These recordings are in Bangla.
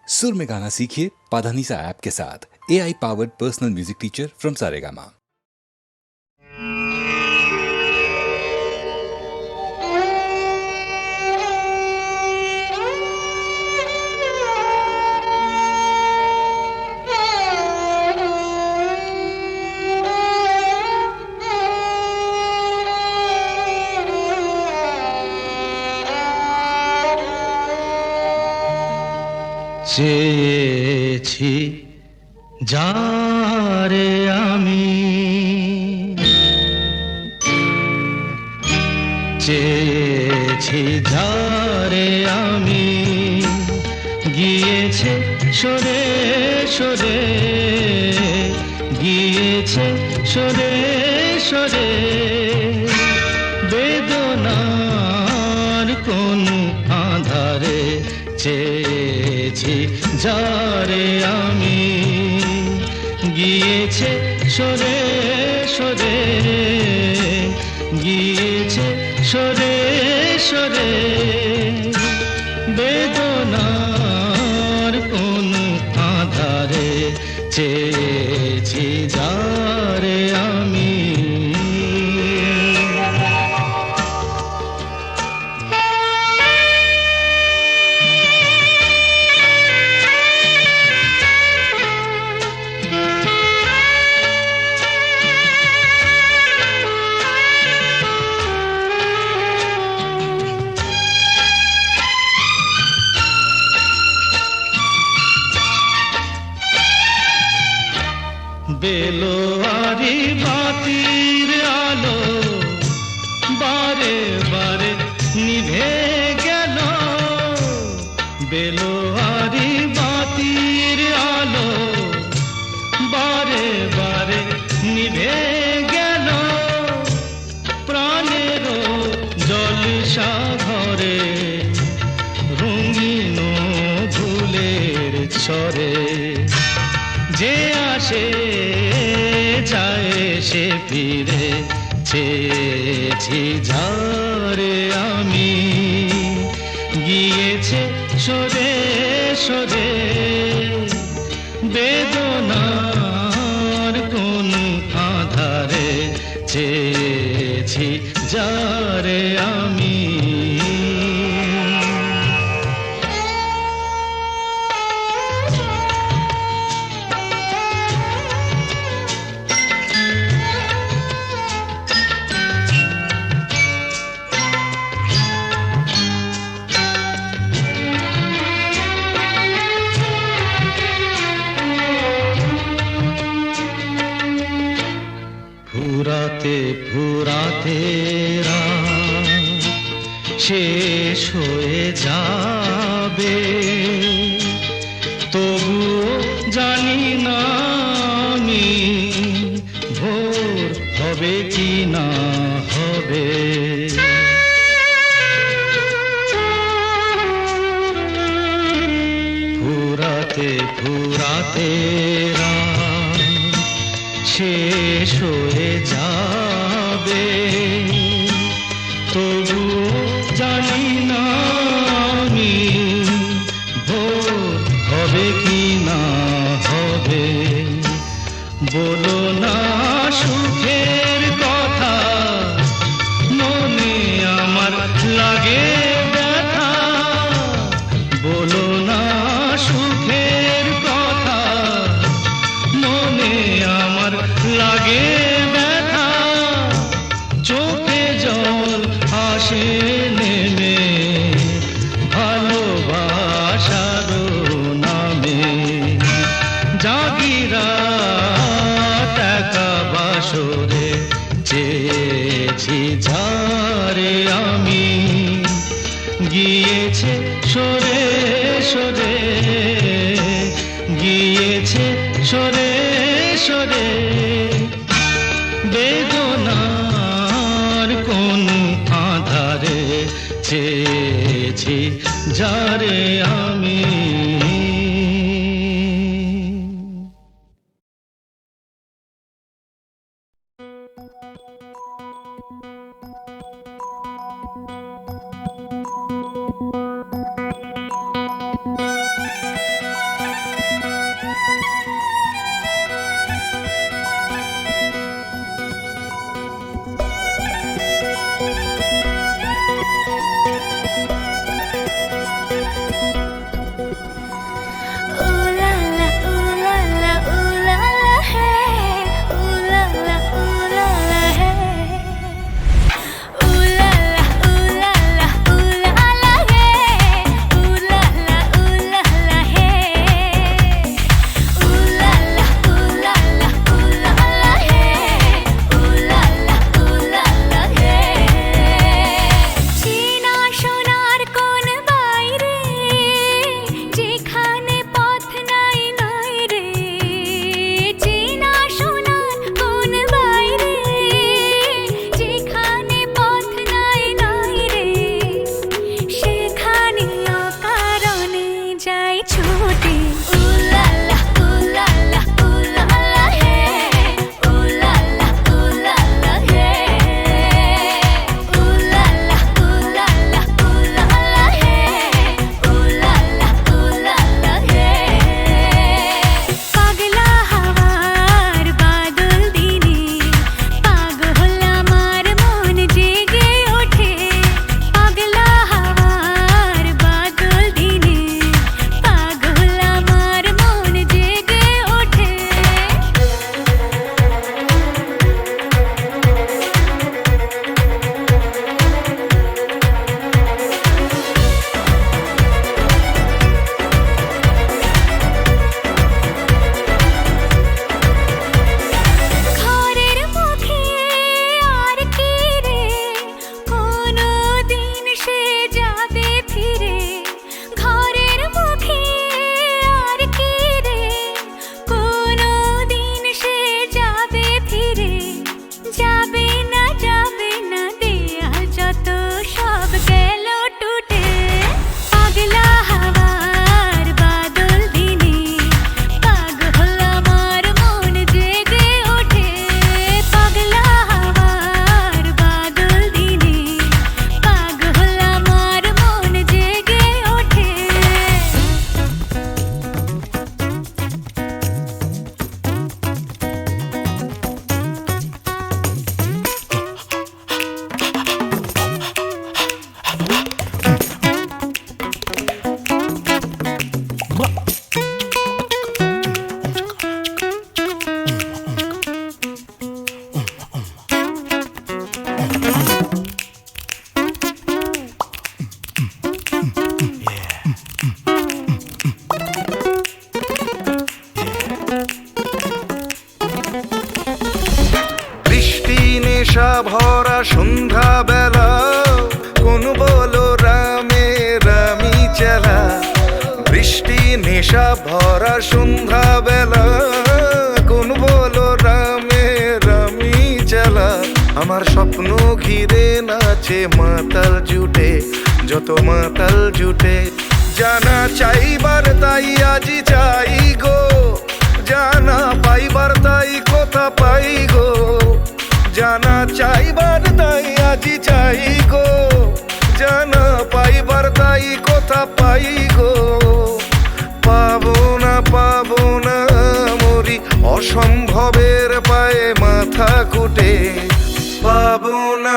सुर में गाना सीखिए पाधानीसा ऐप के साथ। AI powered personal music teacher from Saregama. চেয়েছি যারে আমি, চেয়েছি যারে আমি, গিয়েছে সরে সরে, গিয়েছে সরে সরে, বেদনার কোন আধারে চেয়েছি যারে আমি, গিয়েছে সরে সরে, গিয়েছে সরে সরে, বেদনার কোন আধারে চেয়েছি যারে আমি। বেলোয়ারি বাতির আলো বারে বারে নিভে গেল, বেলোয়ারি বাতির আলো বারে বারে নিভে গেল, প্রাণেরও জলসা ঘরে রঙিন ফুলের ছড়ে, যে আসে যায় সে ফিরে, চেয়েছি যারে আমি, গিয়েছে সরে সরে, বেদনার কোন আধারে চেয়েছি যারে আমি। ফুরাতে ফুরাতে রাত শেষ হয়ে যাবে, তবুও জানি না আমি ভোর হবে কি না হবে। ফুরাতে ফুরাতে রাত শেষ হয়ে যাবে, তবুও জানি না আমি ভোর হবে কি না হবে। বলো না সুখের কথা, মনে আমার লাগে ব্যথা, বলো না সুখের কথা, মনে আমার লাগে ব্যথা, চোখে জল আসে নেমে ভালোবাসার নামে, জাগিরা টাকা বাসরে চেয়েছি যারে আমি, গিয়েছে সরে সরে, গিয়েছে সরে সরে, বেদনার কোন আধারে চেয়েছি যারে আমি। বৃষ্টি নেশা ভরা সন্ধ্যা বেলা কোন বলো রামে রামি চেলা বৃষ্টি নেশা ভরা সন্ধ্যা বেলা কোন বলো রামে রামি চেলা আমার স্বপ্ন ঘিরে নাচে মাতাল জুটে যত মাতাল জুটে জানা চাইবার তাই আজি চাই গো জানা পাইবার তাই কথা পাই গো জানা চাইবার তাই আজি চাই গো জানা পাইবার তাই কথা পাই গো পাবো না মরি অসম্ভবের পায়ে মাথা কুটে পাবো না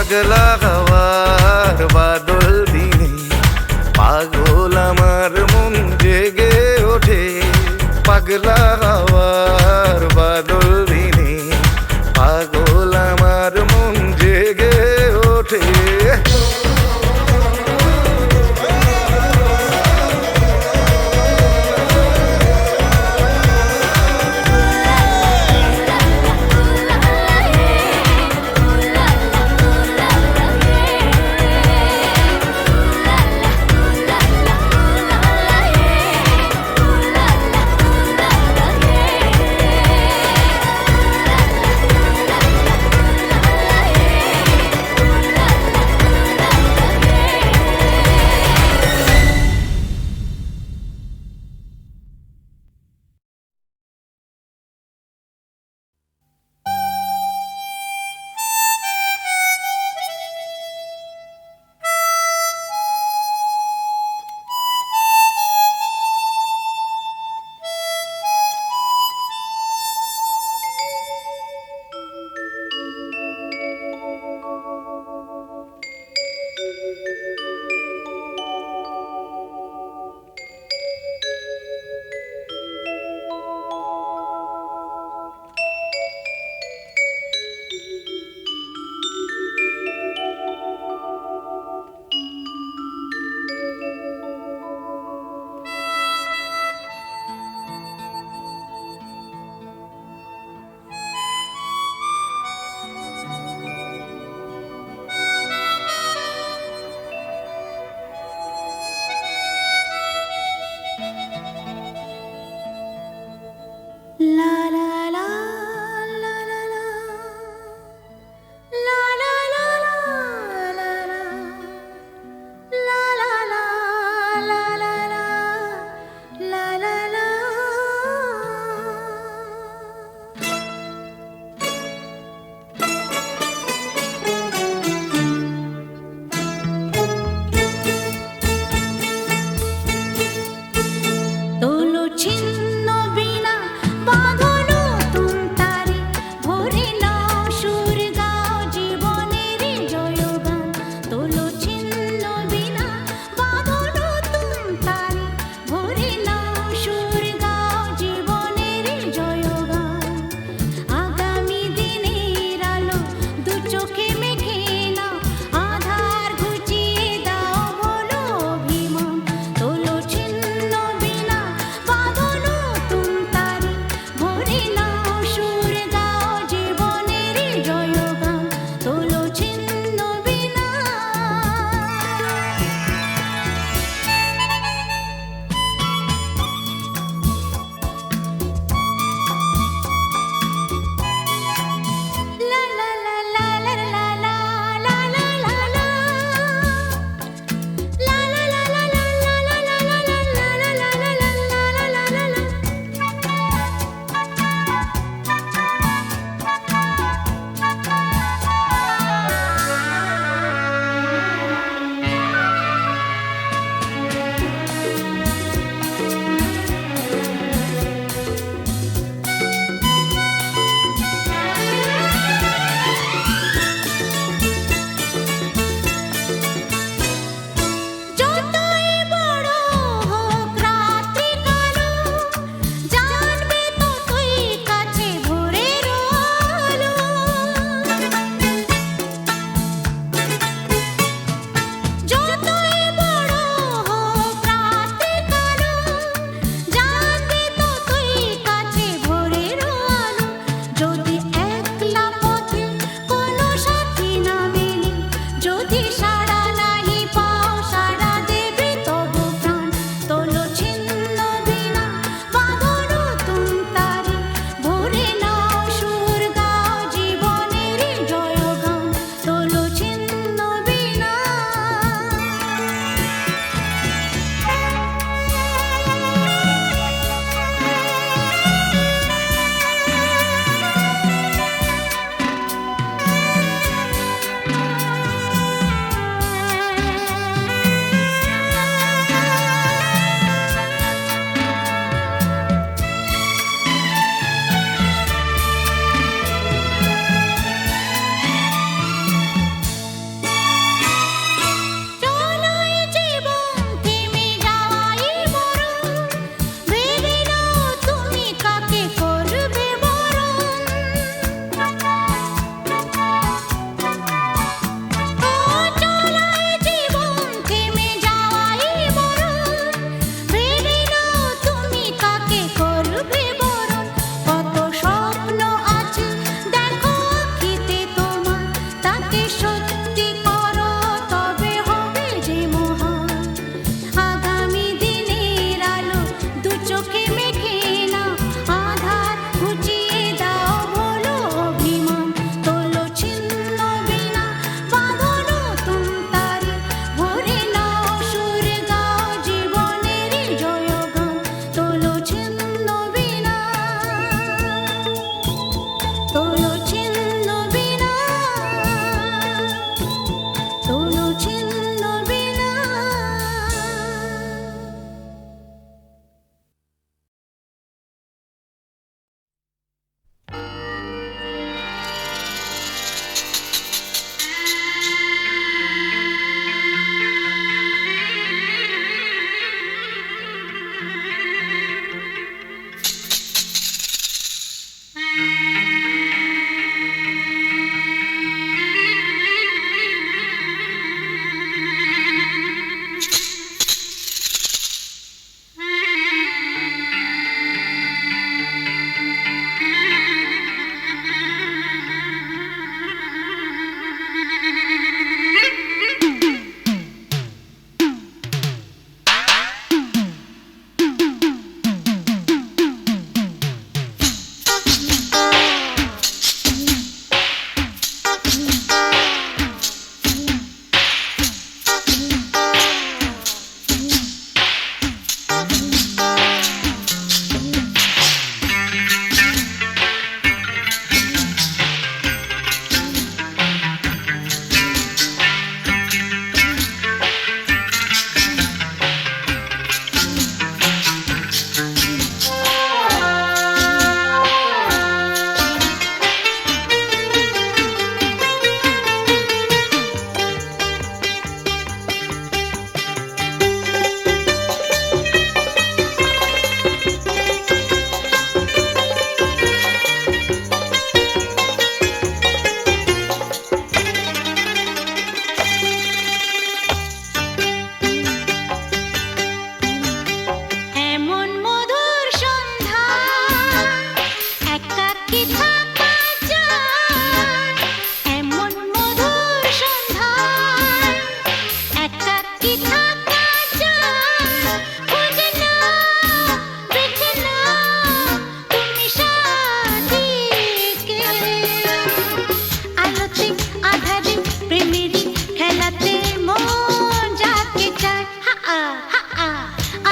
পাগলা হওয়ার বাদল দিনে পাগল আমার মন জেগে ওঠে পাগলা হওয়ার বাদল দিনে পাগল আমার মন জেগে ওঠে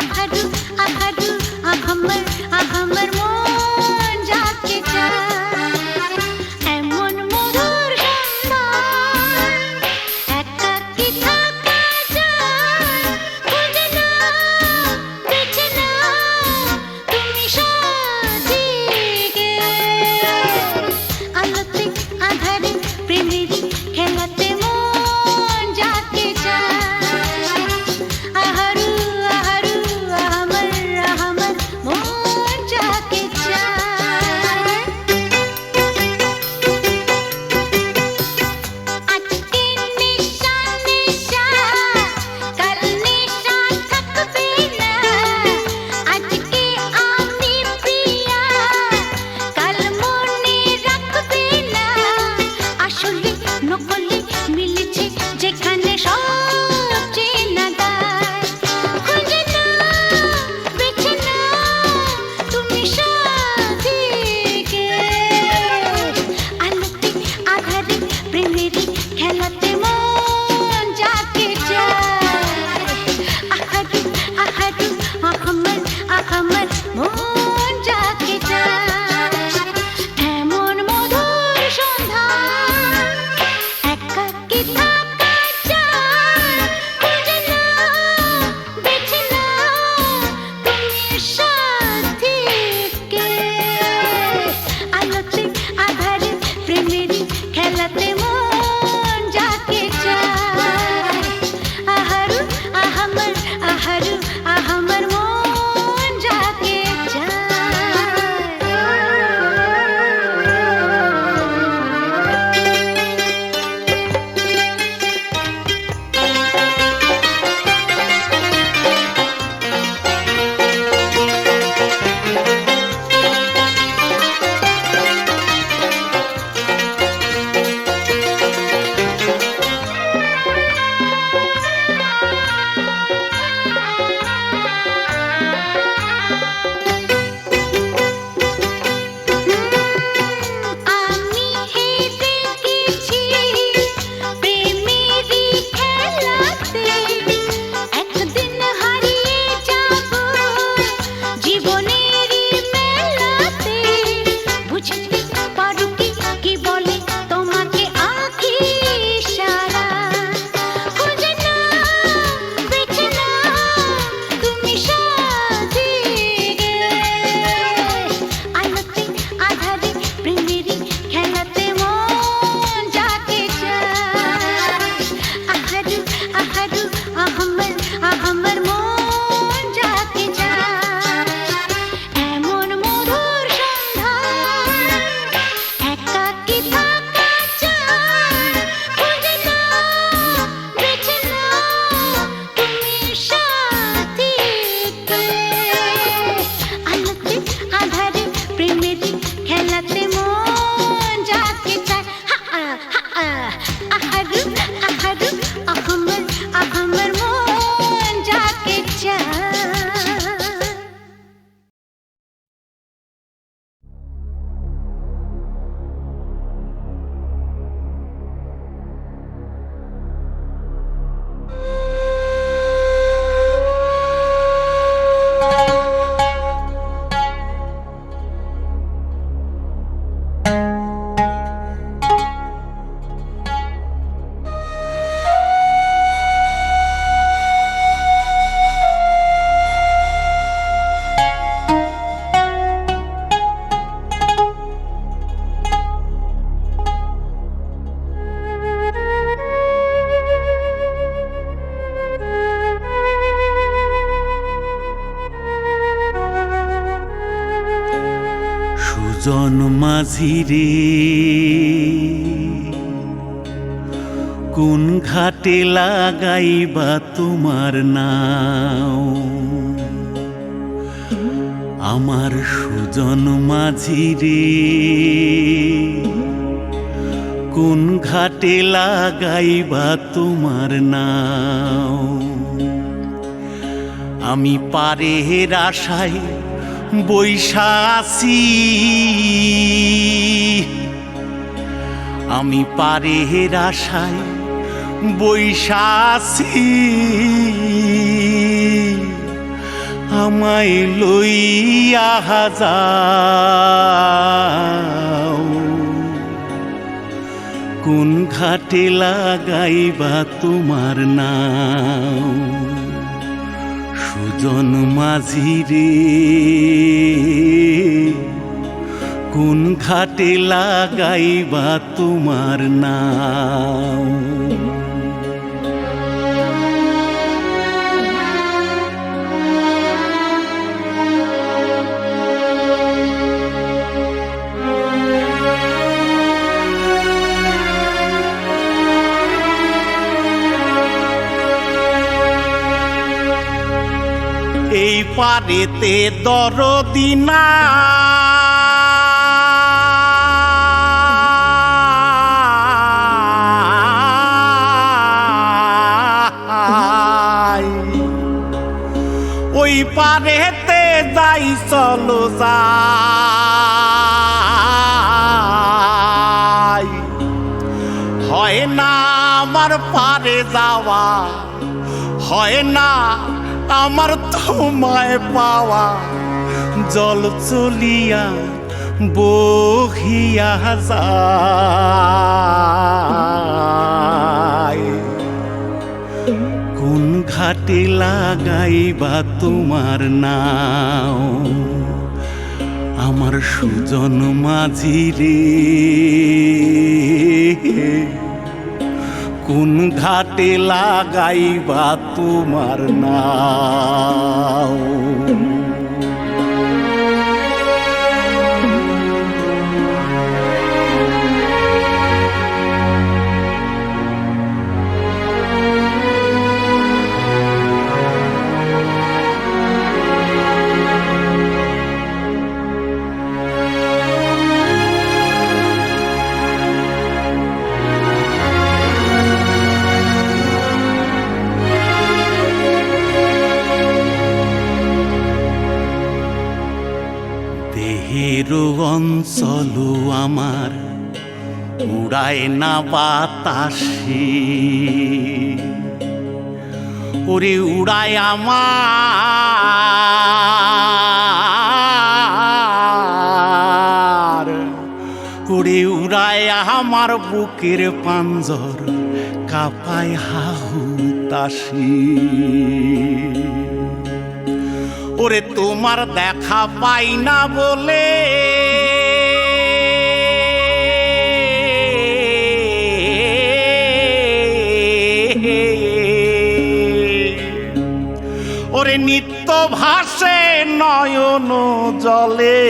আহারু আহারু আহামর মন যাকে চায় এমন মধুর সন্ধ্যায় একাকী থাকা যায় খুঁজে নাও বেছে নাও তুমি সাজিয়ে আলোতে আধারে প্রেমেরই খেলাতে মন যাকে চায় আহারু আহারু আহামর মন যাকে চায় আজকে নিশা নিশা কাল নিশা থাকবে না আজকে আমি প্রিয়া কাল মনে রাখবে না আসলে নকলে মিলেছে যেখানে সব চেনা দায় খুঁজে নাও বেছে নাও তুমি সাজিয়ে আলোতে আধারে প্রেমেরই খেলাতে মন যাকে চায় আহারু আহারু আহামর মন যাকে চায় এমন মধুর সন্ধ্যায় একাকী থাকা যায় খুঁজে নাও বেছে নাও তুমি সাথীকে আলোতে আধারে প্রেমেরই খেলাতে মন যাকে চায় আহারু আহামর মন যাকে আমি হেরে গেছি প্রেমেরই খেলাতে একদিন হারিয়ে যাব জীবনেরই মেলাতে বুঝতে পারো কি বলে তোমাকে আঁখি ইশারা খুঁজে নাও বেছে নাও তুমি সাজিয়ে আলোতে আধারে প্রেমেরই খেলাতে মন যাকে চায় আহারু আহারু আহামর মন যাকে চায় এমন মধুর সন্ধ্যায় একাকী থাকা যায় খুঁজে নাও বেছে নাও তুমি সাথীকে আলোতে আধারে প্রেমেরই খেলাতে মন যাকে চায় আহারু আহারু আহামর মন যাকে চায় সুজন মাঝি রে কোন ঘাটে লাগাইবা তোমার নাও আমার সুজন মাঝি রে কোন ঘাটে লাগাইবা তোমার নাও আমি পারের আশায় বৈশা আছি আমি পারের আশায় বৈশা আছি আমায় লইয়া যাও কোন ঘাটে লাগাইবা তোমার নাও সুজন মাঝি রে কোন ঘাটে লাগাইবা তোমার নাও এই পারেতে দরদি না ওই পারেতে যাই চলো যাই হয় না আমার পারে যাওয়া হয় না আমার তোমায় পাওয়া জল চলিয়া বহিয়া যায় কোন ঘাটে লাগাইবা তোমার নাও আমার সুজন মাঝি রে কোন ঘাটে লাগাইবা তোমার নাও দেহেরও অঞ্চল আমার উড়ায় না বাতাসে ওরে উড়ায় আমার ওরে উড়ায় আমার বুকের পাঞ্জর কাঁপায় হাহুতাশি ওরে তোমার দেখা পাই না বলে ওরে নিত্য ভাসে নয়ন জলে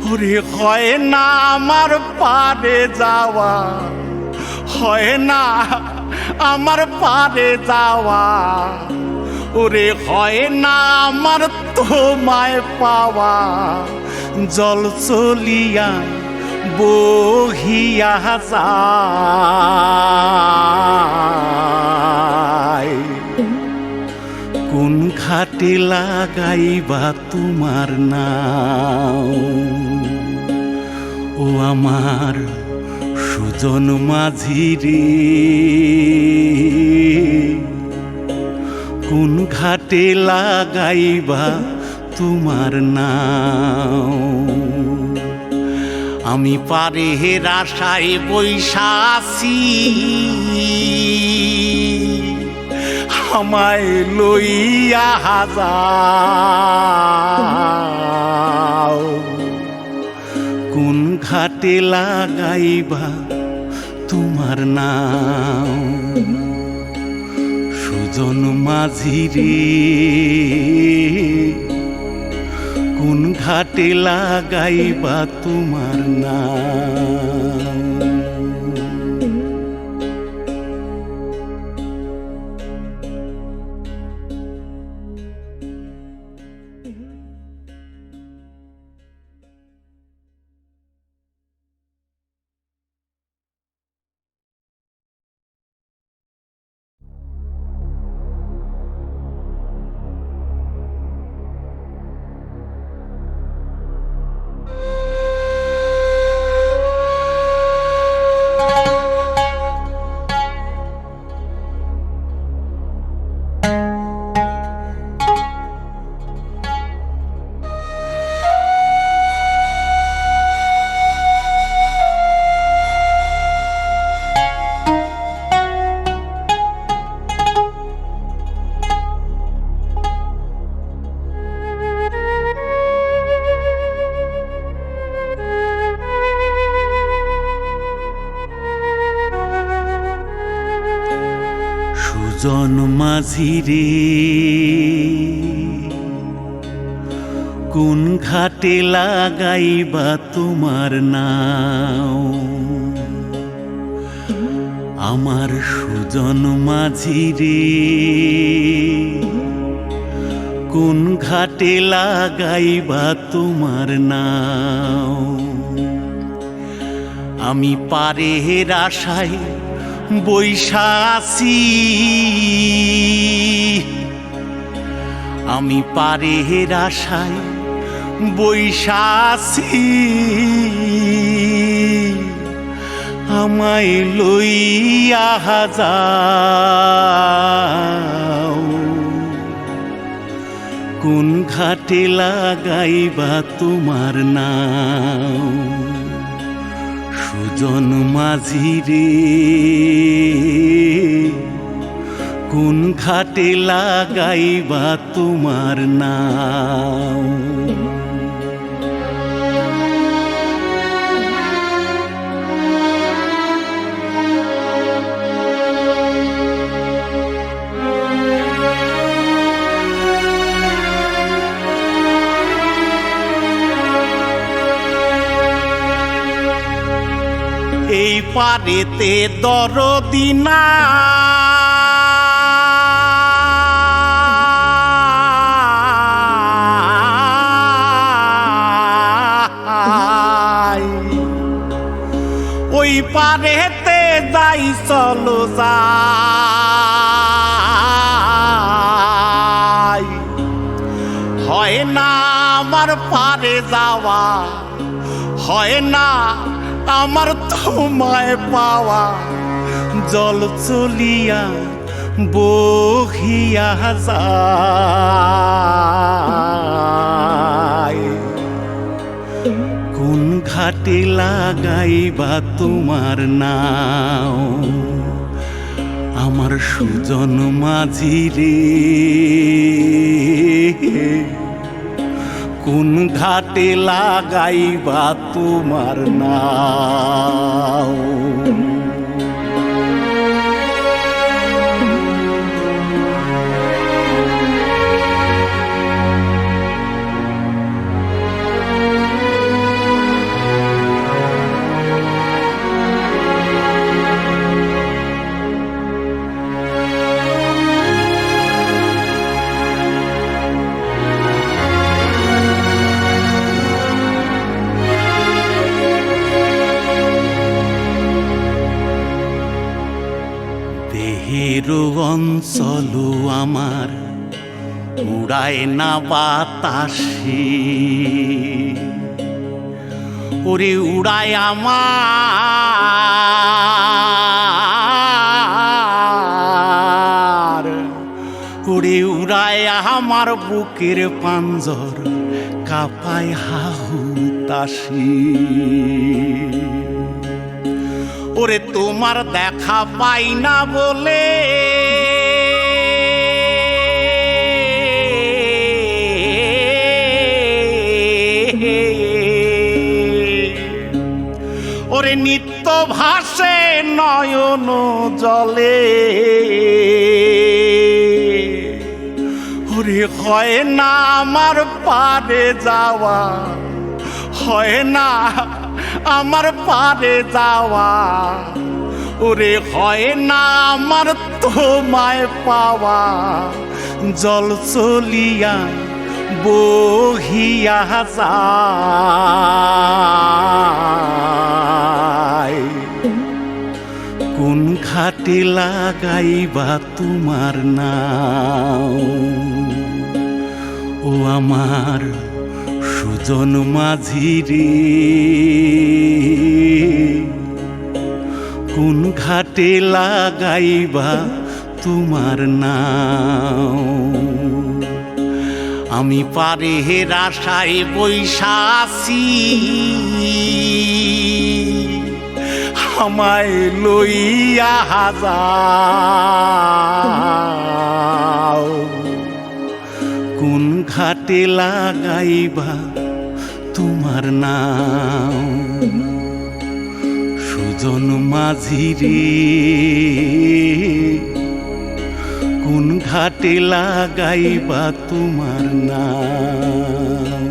ওরে হয় না আমার পারে যাওয়া হয় না আমার পারে যাওয়া ওরে হয় না আমার তোমায় পাওয়া জল চলিয়া বহিয়া যায় কোন ঘাটে লাগাইবা তোমার নাও ও আমার সুজন মাঝি রে কোন ঘাটে লাগাইবা তোমার নাও আমি পারে আশায় বৈশা আছি আমায় লইয়া যাও কোন ঘাটে লাগাইবা তোমার নাও সুজন মাঝি রে কোন ঘাটে লাগাইবা তোমার নাও মাঝি রে কোন ঘাটে লাগাইবা তোমার নাও আমার সুজন মাঝি রে কোন ঘাটে লাগাইবা তোমার নাও আমি পারের আশায় বৈশা আছি আমি পারের আশায় বৈশা আছি আমায় লইয়া যাও কোন ঘাটে লাগাইবা তোমার নাও সুজন মাঝি রে কোন ঘাটে লাগাইবা তোমার নাও এই পারেতে দরদি নাই ওই পারেতে যাই চলো যাই হয় না আমার পারে যাওয়া হয় না আমার তোমায় পাওয়া জল চলিয়া বহিয়া যায় কোন ঘাটে লাগাইবা তোমার নাও আমার সুজন মাঝি রে কোন ঘাটে লাগাইবা তোমার নাও দেহের অঞ্চল আমার উড়ায় না বাতাসে ওরে উড়ায় আমার ওরে উড়ায় আমার বুকের পাঞ্জর কাঁপায় হাহুতাশি ওরে তোমার দেখা পাই না বলে ওরে নিত্য ভাসে নয়ন জলে ওরে হয় না আমার পারে যাওয়া হয় না আমার পারে যাওয়া ওরে হয় না আমার তোমায় পাওয়া জল চলিয়া বহিয়া যায় কোন ঘাটে লাগাইবা তোমার নাও ও আমার সুজন মাঝি রে কোন ঘাটে লাগাইবা তোমার নাও আমি পারের আশায় বৈশা আছি আমায় লইয়া যাও কোন ঘাটে লাগাইবা তোমার নাও সুজন মাঝি রে কোন ঘাটে লাগাইবা তোমার নাম